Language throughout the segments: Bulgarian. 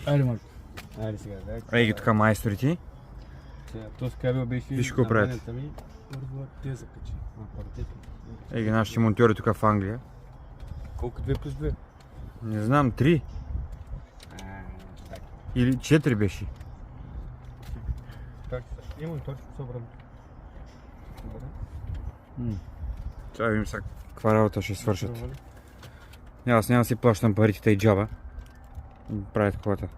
Айде, Марко. Айде сега, дай. Ей ги тук майсторите. Този кабел беше Виж какво правят. на мената ми. Първо те закачи. Ей ги нашите монтьори тук в Англия. Колко 2+2? Не знам, 3 или 4 беше. Как? Имам точно събрано. Трябва да видим сега каква работа ще свършат. Аз няма да си плащам парите тъй джаба. Правят хората.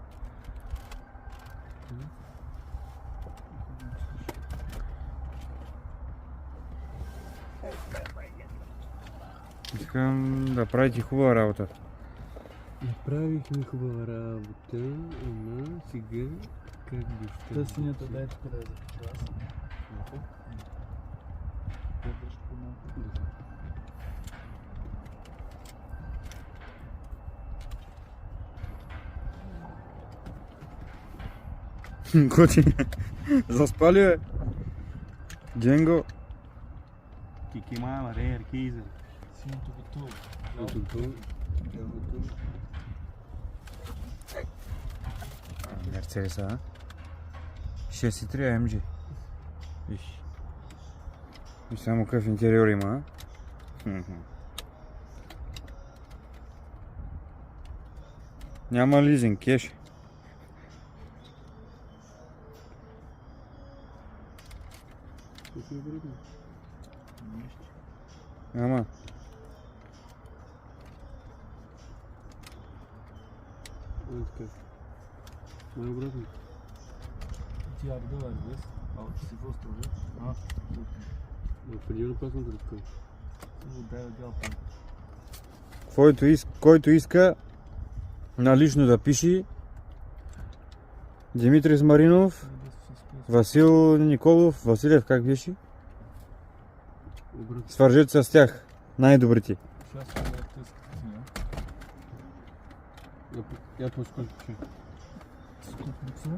Искам да правите хубава работа. Направихме хубава работа, ама сега как би ще... Та синята дай тук да я закача. Коти, заспали бе? Дженго. Кики мама, рейер, кизър. Синято готово. Мерцедеса, а? 6.3 AMG. Виж. И само какъв интериор има, а? Няма лизинг, кеш. Ама. Май обратно. Ти ардова без, а от си в острова. Преди да пасна да разкажа. Дай отдел там. Който иска налично да пише Димитрис Маринов, Васил Николов, Василев, как беше? Свържете се с тях, най-добрите. Сейчас ще да тискате с нея. Я пускам че. Скупница.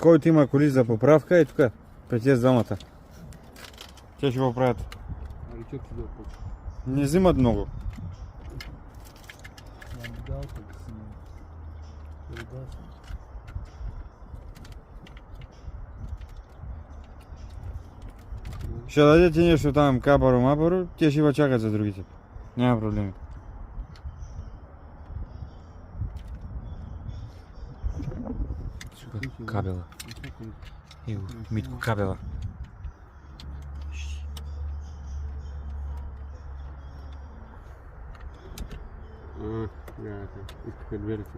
Който има коли за поправка е тук, при тези двамата. Те ще го правят. Али чак си да почва. Не взимат много. Наблюдалка да си нея. Передача. Ще дадете нещо там кабаро-мабаро, те ще го чакат за другите. Няма проблеми. Кабела. Ево, Митко кабела. Искаха дверите.